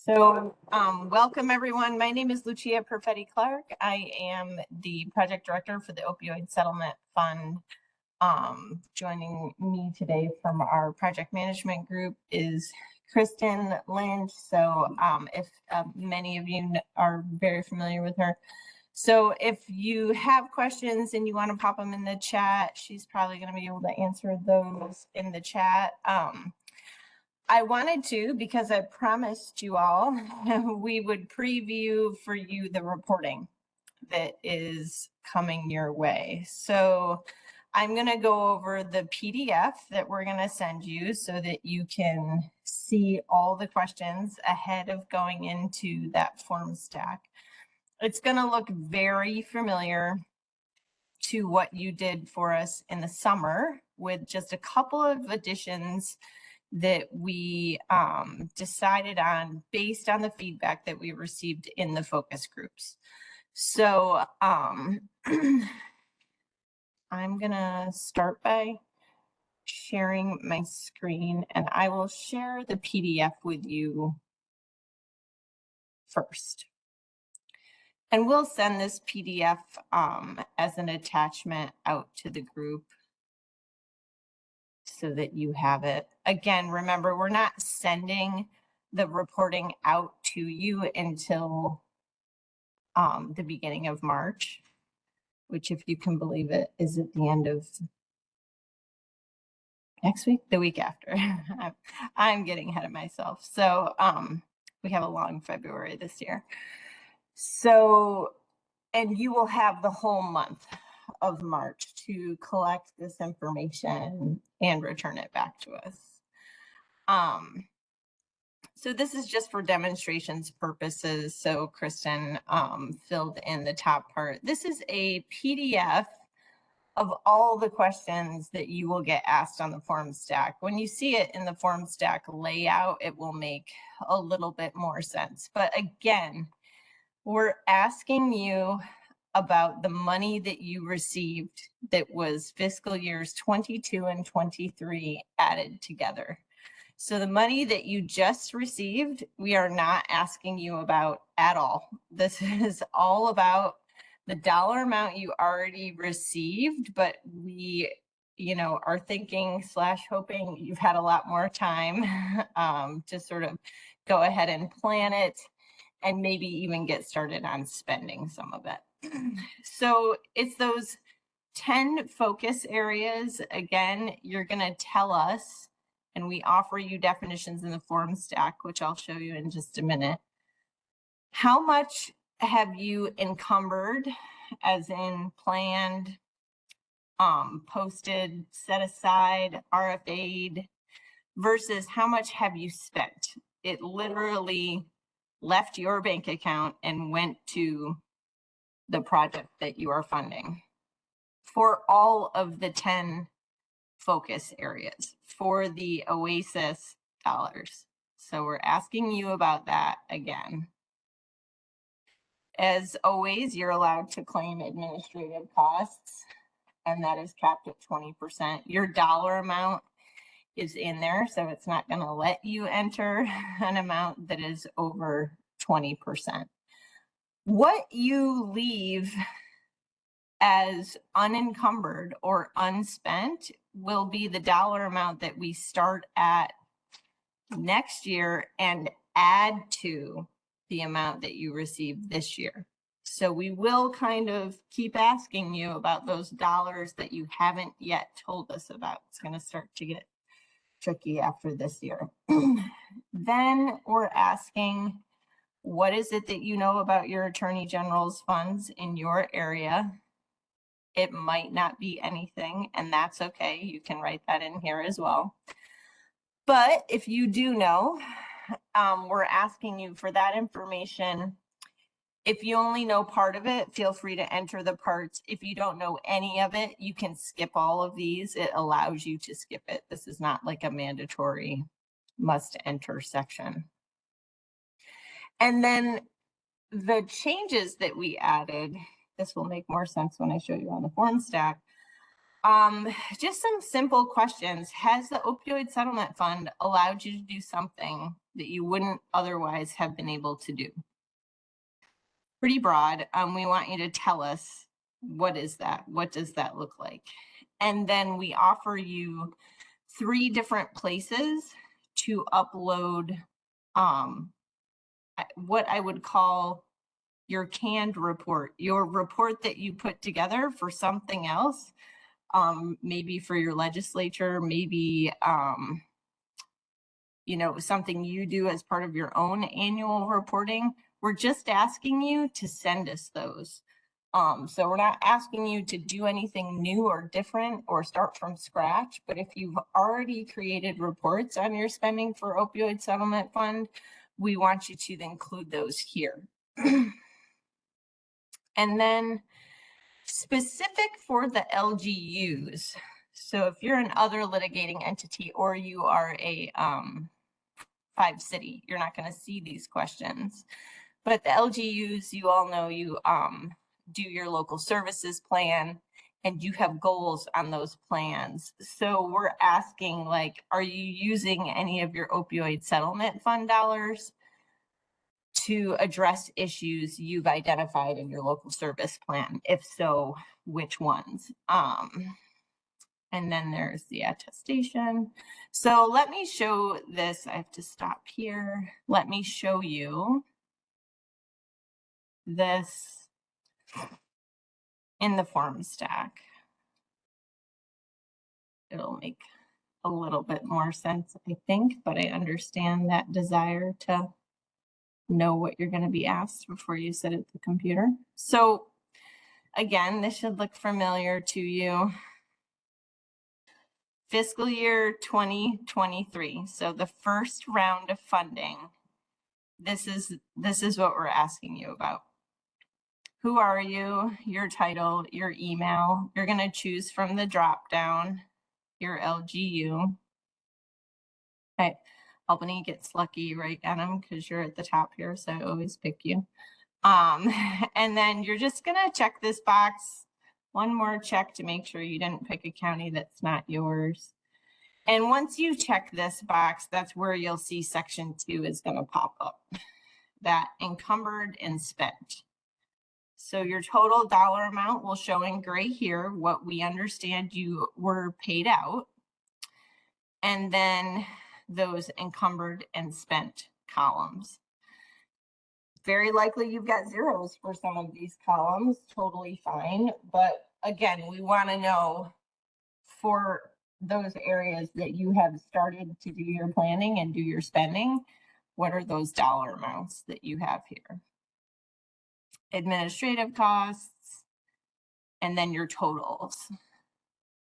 Welcome everyone. My name is Lucia Perfetti-Clark. I am the project director for the Opioid Settlement Fund. Joining me today from our project management group is Kristen Lynch. If many of you are very familiar with her. So if you have questions and you want to pop them in the chat, she's probably going to be able to answer those in the chat. I wanted to, because I promised you all, we would preview for you the reporting that is coming your way. So I'm going to go over the PDF that we're going to send you so that you can see all the questions ahead of going into that form stack. It's going to look very familiar to what you did for us in the summer, with just a couple of additions that we decided on based on the feedback that we received in the focus groups. So I'm gonna start by sharing my screen, and I will share the PDF with you first. And we'll send this PDF as an attachment out to the group so that you have it. Again, remember, we're not sending the reporting out to you until the beginning of March, which, if you can believe it, is at the end of next week, the week after. I'm getting ahead of myself. So we have a long February this year. So, and you will have the whole month of March to collect this information and return it back to us. So this is just for demonstrations purposes. So Kristen filled in the top part. This is a PDF of all the questions that you will get asked on the form stack. When you see it in the form stack layout, it will make a little bit more sense. But again, we're asking you about the money that you received that was fiscal years 22 and 23 added together. So the money that you just received, we are not asking you about at all. This is all about the dollar amount you already received, but we, are thinking / hoping you've had a lot more time to sort of go ahead and plan it and maybe even get started on spending some of it. So it's those 10 focus areas. Again, you're going to tell us, and we offer you definitions in the form stack, which I'll show you in just a minute. How much have you encumbered, as in planned, posted, set aside, RFA'd, versus how much have you spent? It literally left your bank account and went to the project that you are funding for all of the 10 focus areas for the OASAS dollars. So we're asking you about that again. As always, you're allowed to claim administrative costs, and that is capped at 20%. Your dollar amount is in there, so it's not going to let you enter an amount that is over 20%. What you leave as unencumbered or unspent will be the dollar amount that we start at next year and add to the amount that you received this year. So we will kind of keep asking you about those dollars that you haven't yet told us about. It's going to start to get tricky after this year. Then we're asking, what is it that you know about your Attorney General's funds in your area? It might not be anything, and that's okay. You can write that in here as well. But if you do know, we're asking you for that information. If you only know part of it, feel free to enter the parts. If you don't know any of it, you can skip all of these. It allows you to skip it. This is not like a mandatory must enter section. And then the changes that we added, this will make more sense when I show you on the form stack. Just some simple questions. Has the opioid settlement fund allowed you to do something that you wouldn't otherwise have been able to do? Pretty broad. We want you to tell us, what is that? What does that look like? And then we offer you 3 different places to upload what I would call your canned report, your report that you put together for something else, maybe for your legislature, maybe you know, something you do as part of your own annual reporting. We're just asking you to send us those. So we're not asking you to do anything new or different or start from scratch, but if you've already created reports on your spending for opioid settlement fund, we want you to include those here. And then specific for the LGUs. So if you're an other litigating entity or you are a 5-city, you're not going to see these questions. But the LGUs, you all know, you do your local services plan and you have goals on those plans. So we're asking, like, are you using any of your opioid settlement fund dollars to address issues you've identified in your local service plan? If so, which ones? And then there's the attestation. So let me show this. I have to stop here. Let me show you this in the form stack. It'll make a little bit more sense, I think, but I understand that desire to know what you're going to be asked before you sit at the computer. So again, this should look familiar to you. Fiscal year 2023. So the first round of funding. This is what we're asking you about. Who are you? Your title, your email. You're going to choose from the drop down your LGU. Okay. Albany gets lucky, right, Adam? Because you're at the top here, so I always pick you. And then you're just going to check this box. One more check to make sure you didn't pick a county that's not yours. And once you check this box, that's where you'll see section 2 is going to pop up. That encumbered and spent. So your total dollar amount will show in gray here what we understand you were paid out. And then those encumbered and spent columns. Very likely you've got zeros for some of these columns, totally fine. But again, we want to know for those areas that you have started to do your planning and do your spending, what are those dollar amounts that you have here? Administrative costs, and then your totals.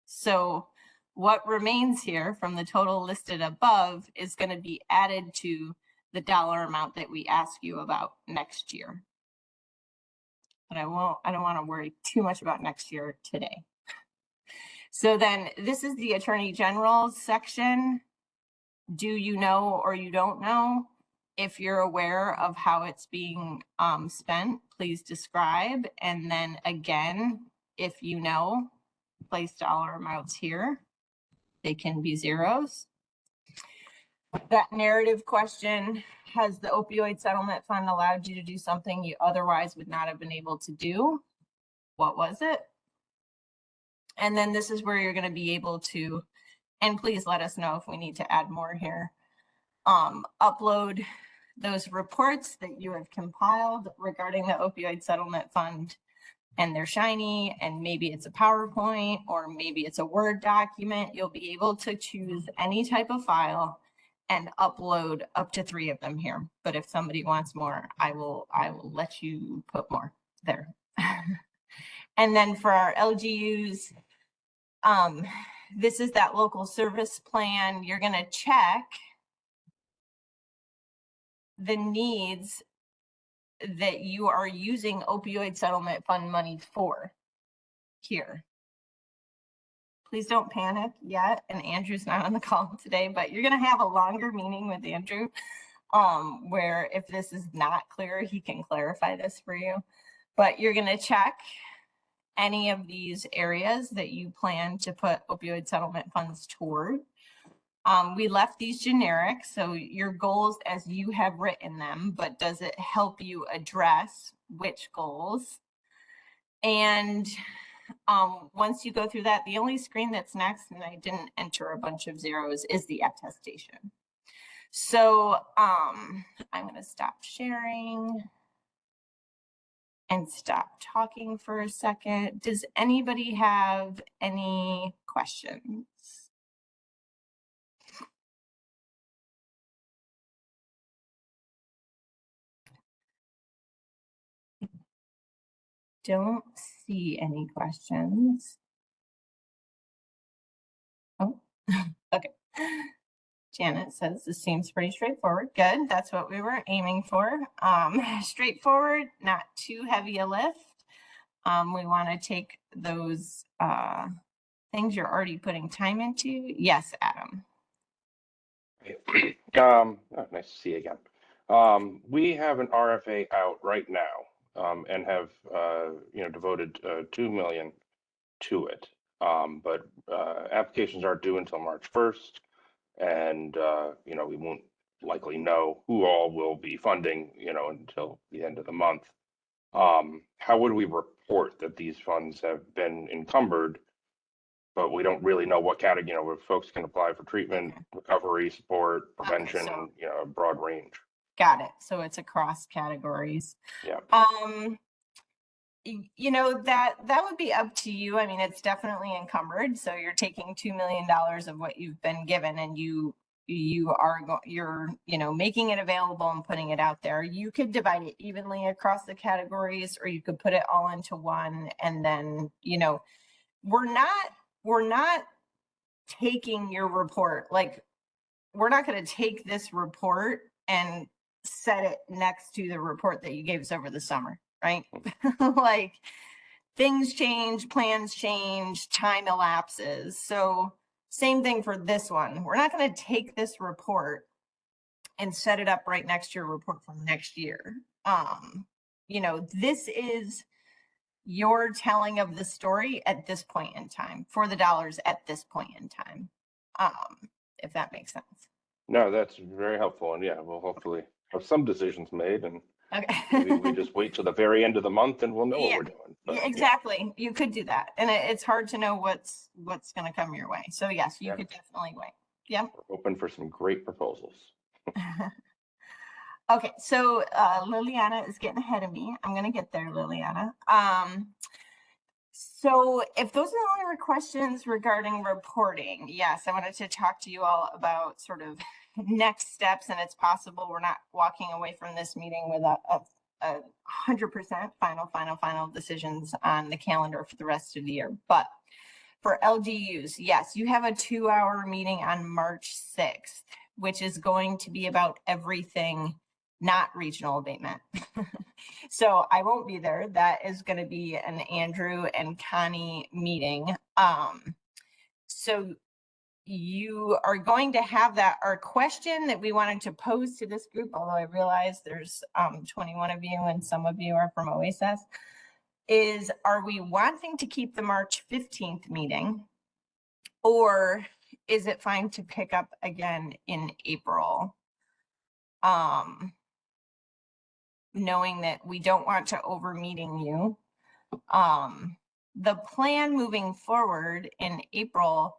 So what remains here from the total listed above is going to be added to the dollar amount that we ask you about next year. But I don't want to worry too much about next year today. So then this is the Attorney General's section. Do you know or you don't know? If you're aware of how it's being spent, please describe. And then again, if you know, place dollar amounts here. They can be zeros. That narrative question, has the opioid settlement fund allowed you to do something you otherwise would not have been able to do? What was it? And then this is where you're going to be able to, and please let us know if we need to add more here, upload those reports that you have compiled regarding the opioid settlement fund, and they're shiny, and maybe it's a PowerPoint or maybe it's a Word document. You'll be able to choose any type of file and upload up to 3 of them here. But if somebody wants more, I will let you put more there. And then for our LGUs, this is that local service plan. You're going to check the needs that you are using opioid settlement fund money for here. Please don't panic yet. And Andrew's not on the call today, but you're going to have a longer meeting with Andrew where if this is not clear, he can clarify this for you. But you're going to check any of these areas that you plan to put opioid settlement funds toward. We left these generic, so your goals as you have written them, but does it help you address which goals? And once you go through that, the only screen that's next, and I didn't enter a bunch of zeros, is the attestation. So I'm going to stop sharing and stop talking for a second. Does anybody have any questions? Don't see any questions. Oh, okay. Janet says this seems pretty straightforward. Good. That's what we were aiming for. Straightforward, not too heavy a lift. We want to take those things you're already putting time into. Yes, Adam. Nice to see you again. We have an RFA out right now, and have devoted 2 million to it. But applications aren't due until March 1st, and we won't likely know who all will be funding until the end of the month. How would we report that these funds have been encumbered, but we don't really know what category, where folks can apply for treatment, recovery, support, prevention, a broad range. Got it. So it's across categories. Yeah. That would be up to you. I mean, it's definitely encumbered. So you're taking $2 million of what you've been given, and you're making it available and putting it out there. You could divide it evenly across the categories, or you could put it all into one. And then, we're not taking your report. Like, we're not going to take this report and set it next to the report that you gave us over the summer, right? Like, things change, plans change, time elapses. So same thing for this one. We're not going to take this report and set it up right next to your report from next year. This is your telling of the story at this point in time, for the dollars at this point in time, if that makes sense. No, that's very helpful. And yeah, we'll hopefully have some decisions made, and maybe we just wait till the very end of the month and we'll know what we're doing. But, exactly. You could do that. And it's hard to know what's going to come your way. So yes, you could definitely wait. Yeah. We're open for some great proposals. Okay. So Liliana is getting ahead of me. I'm going to get there, Liliana. So if those are the only questions regarding reporting, yes, I wanted to talk to you all about sort of next steps, and it's possible we're not walking away from this meeting with a 100% final decisions on the calendar for the rest of the year. But for LGUs, yes, you have a 2-hour meeting on March 6th, which is going to be about everything not regional abatement. So I won't be there. That is going to be an Andrew and Connie meeting. So you are going to have that. Our question that we wanted to pose to this group, although I realize there's 21 of you and some of you are from OASAS, is, are we wanting to keep the March 15th meeting, or is it fine to pick up again in April? Knowing that we don't want to over meeting you. The plan moving forward in April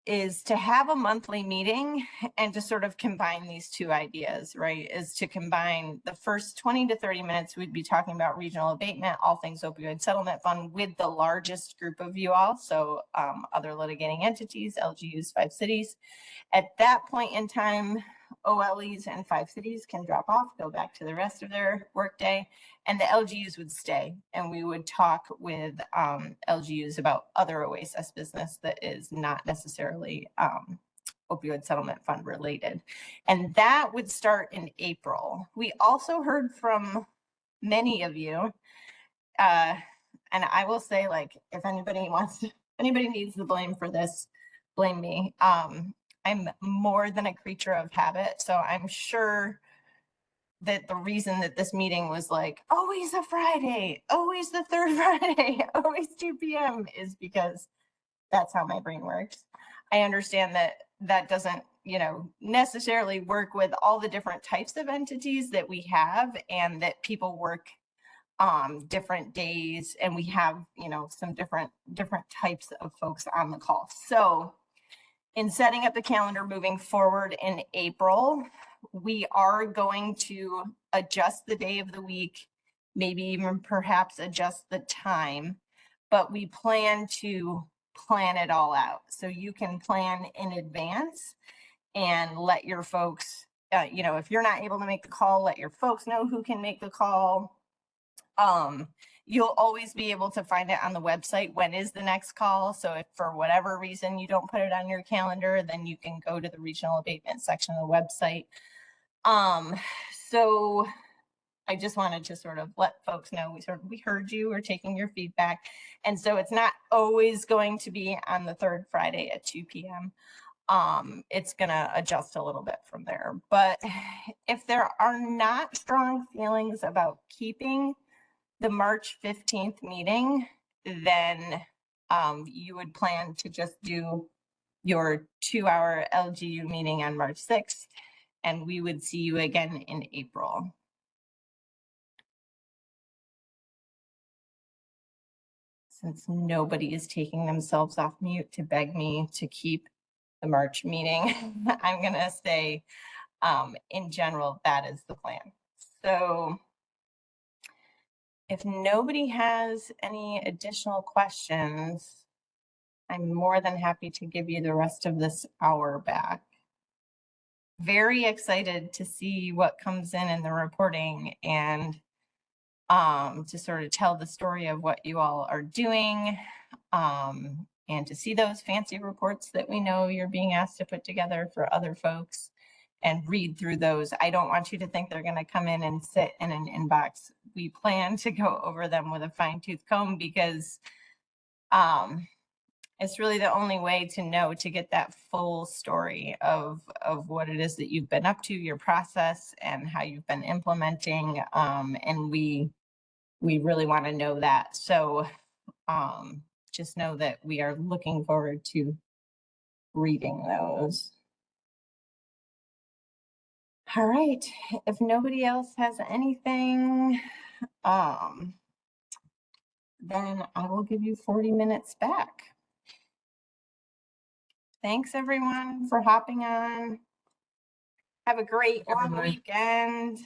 is to have a monthly meeting and to sort of combine these two ideas, right? Is to combine the first 20 to 30 minutes, we'd be talking about regional abatement, all things opioid settlement fund, with the largest group of you all. So other litigating entities, LGUs, 5 cities. At that point in time, OLEs and 5 cities can drop off, go back to the rest of their workday, and the LGUs would stay. And we would talk with LGUs about other OASAS business that is not necessarily opioid settlement fund related. And that would start in April. We also heard from many of you, and I will say, like, if anybody needs the blame for this, blame me. I'm more than a creature of habit, so I'm sure that the reason that this meeting was like always a Friday, always the third Friday, always 2 p.m. is because that's how my brain works. I understand that that doesn't, you know, necessarily work with all the different types of entities that we have, and that people work different days, and we have, you know, some different types of folks on the call. So in setting up the calendar moving forward in April, we are going to adjust the day of the week, maybe even perhaps adjust the time, but we plan to plan it all out. So you can plan in advance and let your folks, you know, if you're not able to make the call, let your folks know who can make the call. You'll always be able to find it on the website. When is the next call? So if for whatever reason you don't put it on your calendar, then you can go to the regional abatement section of the website. So I just wanted to sort of let folks know we heard you, we're taking your feedback. And so it's not always going to be on the third Friday at 2 p.m. It's gonna adjust a little bit from there. But if there are not strong feelings about keeping the March 15th meeting, then you would plan to just do your 2-hour LGU meeting on March 6th, and we would see you again in April. Since nobody is taking themselves off mute to beg me to keep the March meeting, I'm gonna say, in general, that is the plan. So if nobody has any additional questions, I'm more than happy to give you the rest of this hour back. Very excited to see what comes in the reporting, and to sort of tell the story of what you all are doing, and to see those fancy reports that we know you're being asked to put together for other folks and read through those. I don't want you to think they're going to come in and sit in an inbox. We plan to go over them with a fine-tooth comb, because it's really the only way to know, to get that full story of what it is that you've been up to, your process, and how you've been implementing. And we really want to know that. So just know that we are looking forward to reading those. All right, if nobody else has anything, then I will give you 40 minutes back. Thanks everyone for hopping on. Have a great long weekend.